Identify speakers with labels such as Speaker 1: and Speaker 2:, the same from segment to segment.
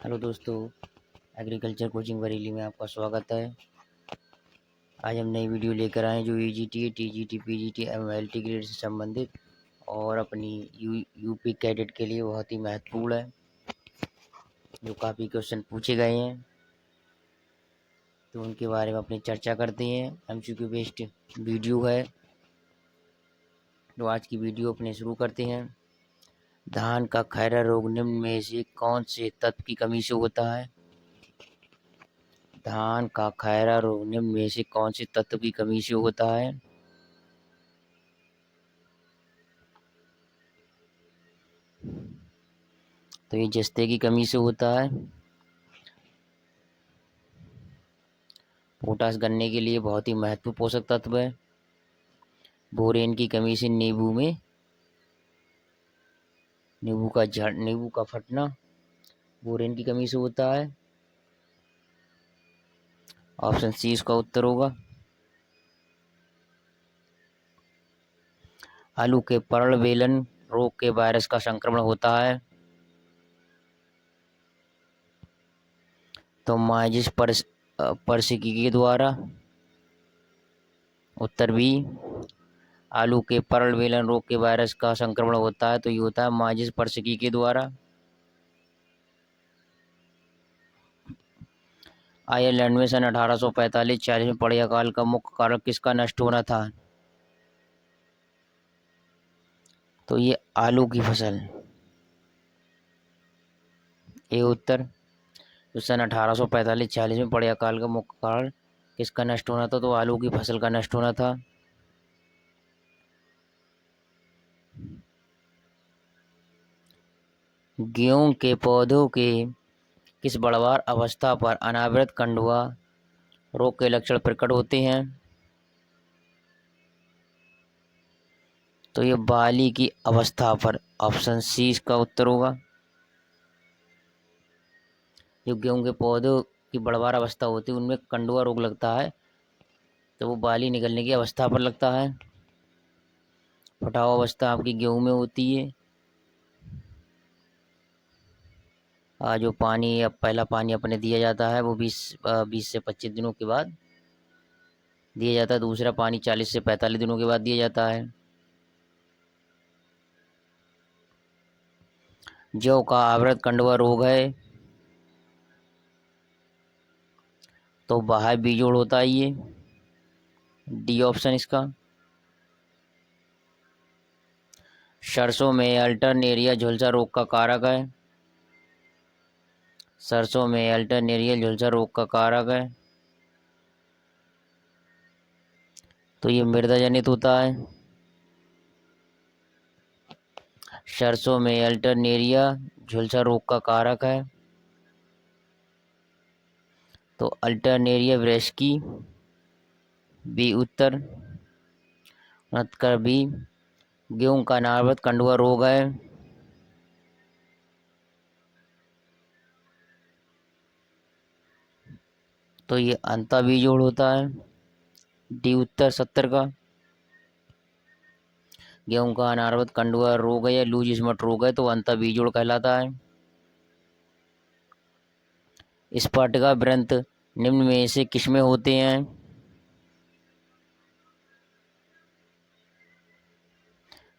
Speaker 1: Hello दोस्तों, agriculture coaching Bareilly में आपका स्वागत है। आज हम नई वीडियो लेकर आए जो ईजीटी, टीजीटी, पीजीटी एवं एलटी ग्रेड से संबंधित और अपनी यूपी कैडेट के लिए बहुत ही महत्वपूर्ण है, जो काफ़ी क्वेश्चन पूछे गए हैं, तो उनके बारे में अपनी चर्चा करते हैं। एमसीक्यू बेस्ड वीडियो है, तो आज की वीडियो अपने शुरू करते हैं। धान का खैरा रोग निम्न में से कौन से तत्व की कमी से होता है? धान का खैरा रोग निम्न में से कौन से तत्व की कमी से होता है? तो ये जस्ते की कमी से होता है। पोटाश गन्ने के लिए बहुत ही महत्वपूर्ण पोषक तत्व है। बोरेन की कमी से नींबू का फटना बोरेन की कमी से होता है। ऑप्शन सी इसका उत्तर होगा। आलू के पर्ण वेलन रोग के वायरस का संक्रमण होता है। तो माइजिस परसिकी के द्वारा। उत्तर बी, आलू के पर्ण वेलन रोग के वायरस का संक्रमण होता है, तो ये होता है माइजिस परसिकी के द्वारा। आयरलैंड में सन 1845-40 में पड़िया काल का मुख्य कारक किसका नष्ट होना था? तो ये आलू की फसल। ये उत्तर। तो सन 1845-40 में पड़िया काल का मुख्य कारण किसका नष्ट होना था? तो आलू की फसल का नष्ट होना था। गेहूं के पौधों के किस बढ़वार अवस्था पर अनावृत कंडुआ रोग के लक्षण प्रकट होते हैं? तो ये बाली की अवस्था पर। ऑप्शन सी इसका उत्तर होगा। जो गेहूं के पौधों की बढ़वार अवस्था होती है उनमें कंडुआ रोग लगता है, तो वो बाली निकलने की अवस्था पर लगता है। फटाव अवस्था आपकी गेहूं में होती है। जो पानी अब पहला पानी अपने दिया जाता है वो 20 से 25 दिनों के बाद दिया जाता है। दूसरा पानी 40 से 45 दिनों के बाद दिया जाता है। जौ का आवृत कंडुआ रोग है, तो बाह्य बीजोड़ होता है ये। डी ऑप्शन इसका। सरसों में अल्टरनेरिया झुलसा रोग का कारक है। सरसों में अल्टरनेरिया झुलसा रोग का कारक है, तो ये मृदा जनित होता है। सरसों में अल्टरनेरिया झुलसा रोग का कारक है, तो अल्टरनेरिया ब्रेस्की बी उत्तर। उत्तर बी, गेहूं का अनावृत कंडुआ रोग है। तो ये अंता बीजोड़ होता है। डी उत्तर 70 का। गेहूं का अनावृत कंडुआ रोग है या लूज स्पॉट रोग है, तो अंता बीजोड़ कहलाता है। स्फटिका वृंत निम्न में से किसमें होते हैं?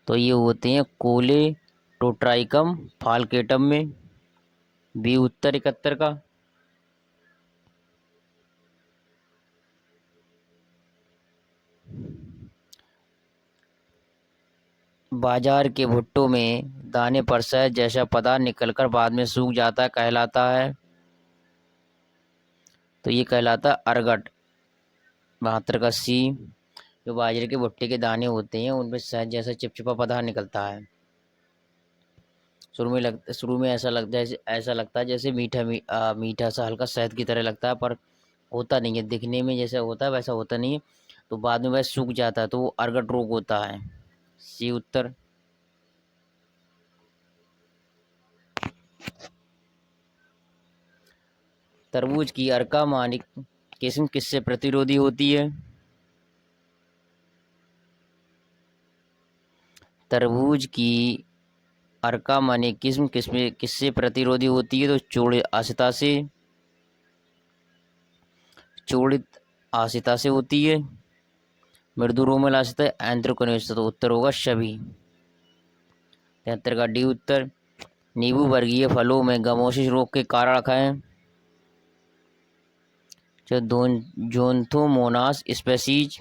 Speaker 1: तो ये होते हैं कोलेटोट्राइकम फाल्केटम में। बी उत्तर 71 का। बाजार के भुट्टो में दाने पर शहद जैसा पदार्थ निकलकर बाद में सूख जाता है, कहलाता है। तो ये कहलाता है अर्गट। 72 का सी। जो बाजरे के भुट्टे के दाने होते हैं उनमें शहद जैसा चिपचिपा पदार्थ निकलता है। शुरू में ऐसा लगता है जैसे मीठा सा हल्का शहद की तरह लगता है, पर होता नहीं है। दिखने में जैसा होता है वैसा होता नहीं है, तो बाद में वह सूख जाता है, तो वो अर्गट रोग होता है। सी उत्तर। तरबूज की अर्का मानिक किस्म किससे प्रतिरोधी होती है? तरबूज की अर्का माने किस्म, किसमें किससे प्रतिरोधी होती है? तो चूड़ित आसिता से, चूड़ित आसिता से होती है। मृदु रोमल आसिता एंथ्रोकनिस्ट, तो उत्तर होगा सभी। 73 का डी उत्तर। नींबू वर्गीय फलों में गमोसिस रोग के कारण है जो जोन्थोमोनास स्पेसीज।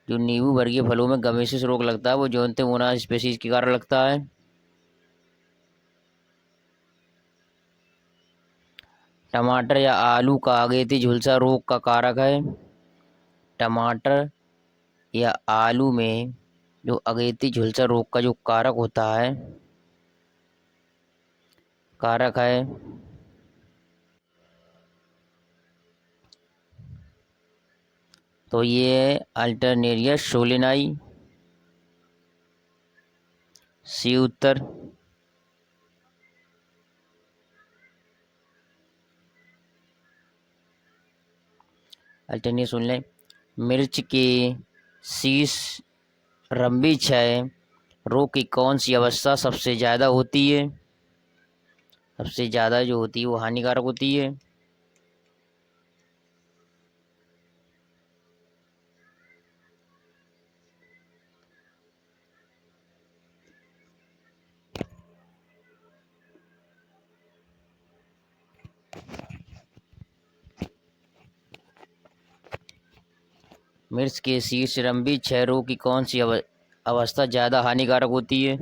Speaker 1: जो नींबू वर्गीय फलों में गमोसिस रोग लगता है वो जोन्थोमोनास स्पेसीज के कारण लगता है। टमाटर या आलू का अगेती झुलसा रोग का कारक है। टमाटर या आलू में जो अगेती झुलसा रोग का जो कारक होता है, कारक है तो ये अल्टरनेरिया सोलेनाई, सी उत्तर। Alternaria solani. मिर्च के शीश रंबी क्षय रोग की कौन सी अवस्था सबसे ज़्यादा होती है? सबसे ज़्यादा जो होती है वो हानिकारक होती है। मिर्च के शीर्ष रंबी क्षय रोग की कौन सी अवस्था ज़्यादा हानिकारक होती है?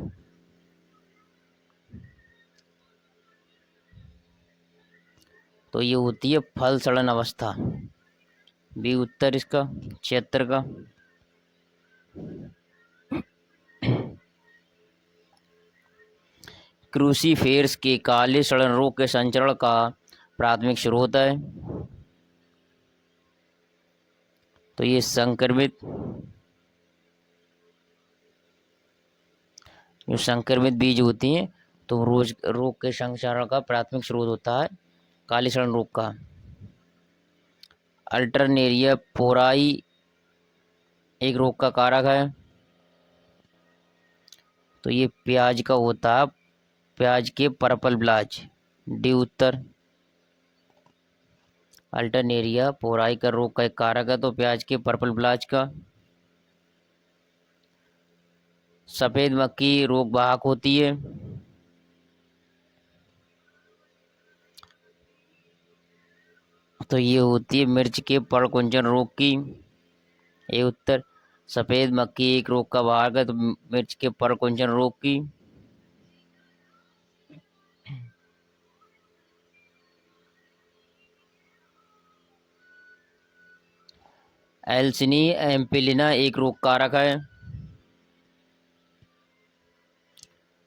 Speaker 1: तो ये होती है फल सड़न अवस्था, बी उत्तर इसका। 76 का। क्रूसीफेरस के काले सड़न रोग के संचरण का प्राथमिक स्रोत है। तो ये संक्रमित, जो संक्रमित बीज होती हैं तो रोग के संचरण का प्राथमिक स्रोत होता है काले सड़न रोग का। अल्टरनेरिया पोराई एक रोग का कारक है। तो ये प्याज का होता है, प्याज के पर्पल ब्लाच, डी उत्तर। अल्टरनेरिया पोराई का रोग का एक कारक है तो प्याज के पर्पल ब्लाच का। सफेद मक्खी रोग वाहक होती है। तो ये होती है मिर्च के परकुंचन रोग की, ये उत्तर। सफेद मक्खी एक रोग का वाहक है तो मिर्च के परकुंचन रोग की। एल्सिनी एम्पिलिना एक रोग कारक है।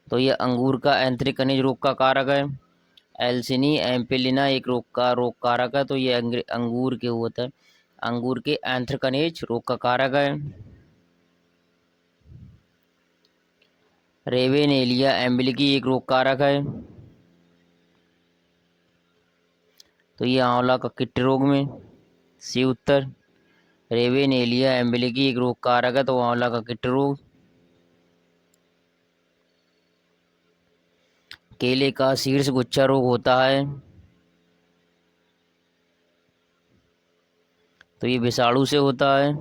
Speaker 1: तो ये अंगूर का एंथ्रिक खनिज रोग का कारक है। एल्सिनी एम्पिलिना एक रोग कारक है तो ये अंगूर के होता है, अंगूर के एंथ्रिक खनिज रोग का कारक है। रेवेनेलिया एम्बिलिकी एक रोग कारक है। तो ये आंवला का किट रोग में, सी उत्तर। रेवेनेलिया एम्बिलिकी एक रोग कारक है तो आंवला का किट रोग। केले का शीर्ष गुच्छा रोग होता है तो ये विषाणु से होता है।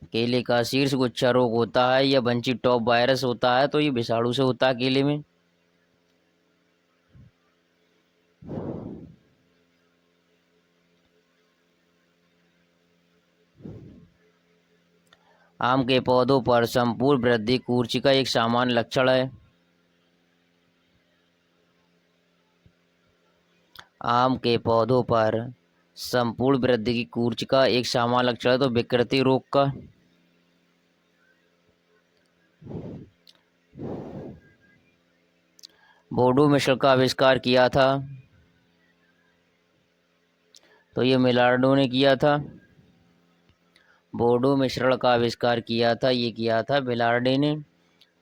Speaker 1: केले का शीर्ष गुच्छा रोग होता है या बंची टॉप वायरस होता है तो ये विषाणु से होता है केले में। आम के पौधों पर संपूर्ण वृद्धि कूर्ची का एक सामान्य लक्षण है। आम के पौधों पर संपूर्ण वृद्धि की कूर्च का एक सामान्य लक्षण है तो विकृति रोग का। बोडो मिश्र का आविष्कार किया था तो ये मिलार्डो ने किया था। बोडो मिश्रण का आविष्कार किया था, ये किया था मिलार्डे ने।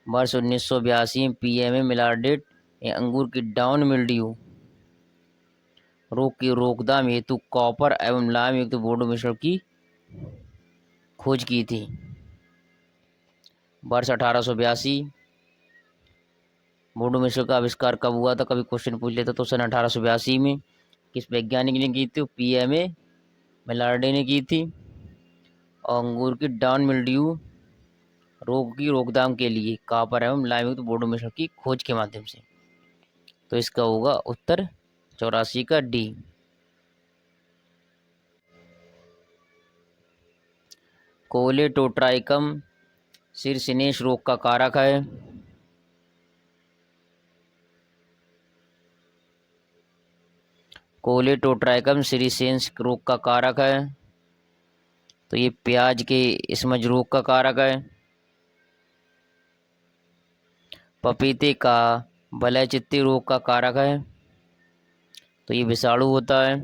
Speaker 1: वर्ष 1982 में पीएमए मिलार्डेट अंगूर की डाउन मिल्ड्यू रोग की रोकथाम हेतु कॉपर एवं लाइम युक्त बोडो मिश्रण की खोज की थी? वर्ष 1882। बोर्डो मिश्र का आविष्कार कब हुआ था? कभी क्वेश्चन पूछ लेता तो सन 1882 में। किस वैज्ञानिक ने की थी? PMA मेलार्डे ने की थी। और अंगूर की डाउन मिल्ड्यू रोग की रोकथाम के लिए कॉपर एवं लाइम युक्त बोर्डो मिश्रण की खोज के माध्यम से। तो इसका होगा उत्तर 84 का डी। कोलेटोट्राइकम शीर्षनेश रोग का कारक है। कोलेटोट्राइकम शीर्षनेश रोग का कारक है। तो ये प्याज के स्मज रोग का कारक है। पपीते का वलय चित्ती रोग का कारक है। तो ये विषाणु होता है।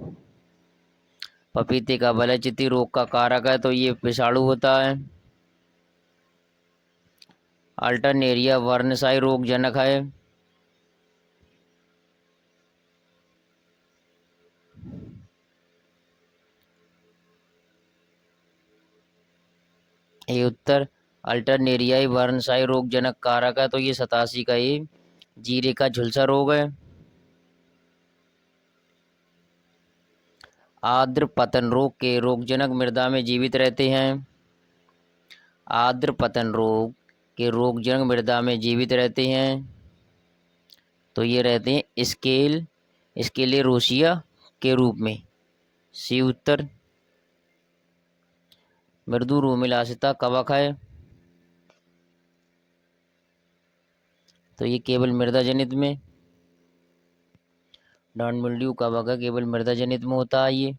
Speaker 1: पपीते का वलय चित्ती रोग का कारक है, तो ये विषाणु होता है। अल्टरनेरिया वर्नसाई रोग जनक है। ये उत्तर अल्टरनेरियाई वर्नसाई रोग जनक कारक है, तो ये 87 का ये जीरे का झुलसा रोग है। आर्द्र पतन रोग के रोगजनक मृदा में जीवित रहते हैं। आर्द्र पतन रोग के रोगजनक मृदा में जीवित रहते हैं, तो ये रहते हैं स्केलेरोसिया के रूप में। सी उत्तर। मृदु रोमिलासिता कवक है, तो ये केवल मृदा जनित में। डाउन मिल्ड्यू कवक है, केवल मृदा जनित में होता है ये।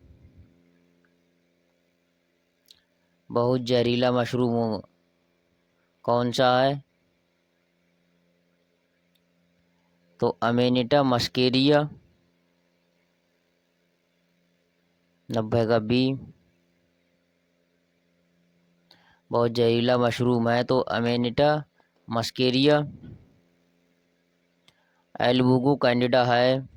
Speaker 1: बहुत जहरीला मशरूम कौन सा है? तो अमेनिटा मस्केरिया। 90 का बी। बहुत जहरीला मशरूम है, तो अमेनिटा मस्केरिया। एल्बुगो कैंडिडा है।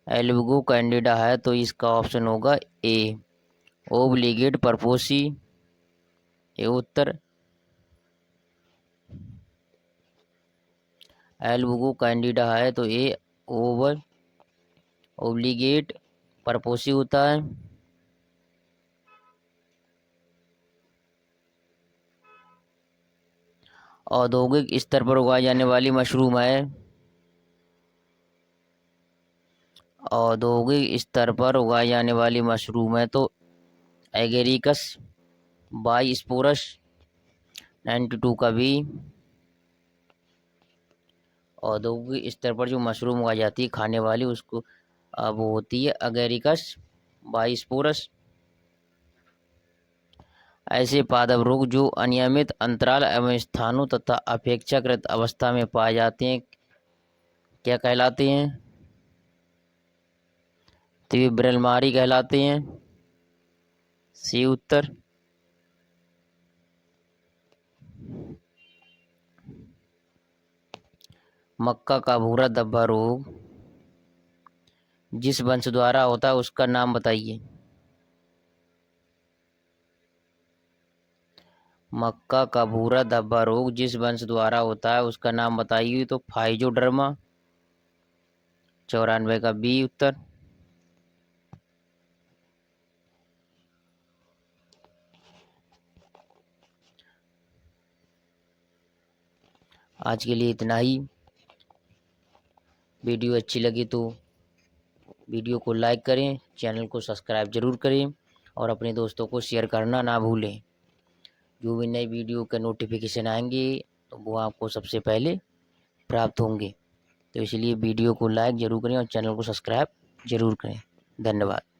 Speaker 1: एल्बुगो कैंडिडा है, तो इसका ऑप्शन होगा ए ओब्लिगेट परपोसी। ये उत्तर। एल्बुगो कैंडिडा है, तो ए ओब्लिगेट परपोसी होता है। औद्योगिक स्तर पर उगाई जाने वाली मशरूम है। औद्योगिक स्तर पर उगाई जाने वाली मशरूम है, तो एगेरिकस बाइस्पोरस। 92 का भी। औद्योगिक स्तर पर जो मशरूम उगाई जाती है खाने वाली, उसको वो होती है एगेरिकस बाइस्पोरस। ऐसे पादप रोग जो अनियमित अंतराल एवं स्थानों तथा अपेक्षाकृत अवस्था में पाए जाते हैं, क्या कहलाते हैं? तो ये ब्रेलमारी कहलाते हैं। सी उत्तर। मक्का का भूरा धब्बा रोग जिस वंश द्वारा होता है उसका नाम बताइए। मक्का का भूरा धब्बा रोग जिस वंश द्वारा होता है उसका नाम बताइए। तो फाइजोडर्मा। 94 का बी उत्तर। आज के लिए इतना ही। वीडियो अच्छी लगी तो वीडियो को लाइक करें, चैनल को सब्सक्राइब जरूर करें और अपने दोस्तों को शेयर करना ना भूलें। जो भी नई वीडियो के नोटिफिकेशन आएंगे तो वो आपको सबसे पहले प्राप्त होंगे। तो इसलिए वीडियो को लाइक जरूर करें और चैनल को सब्सक्राइब जरूर करें। धन्यवाद।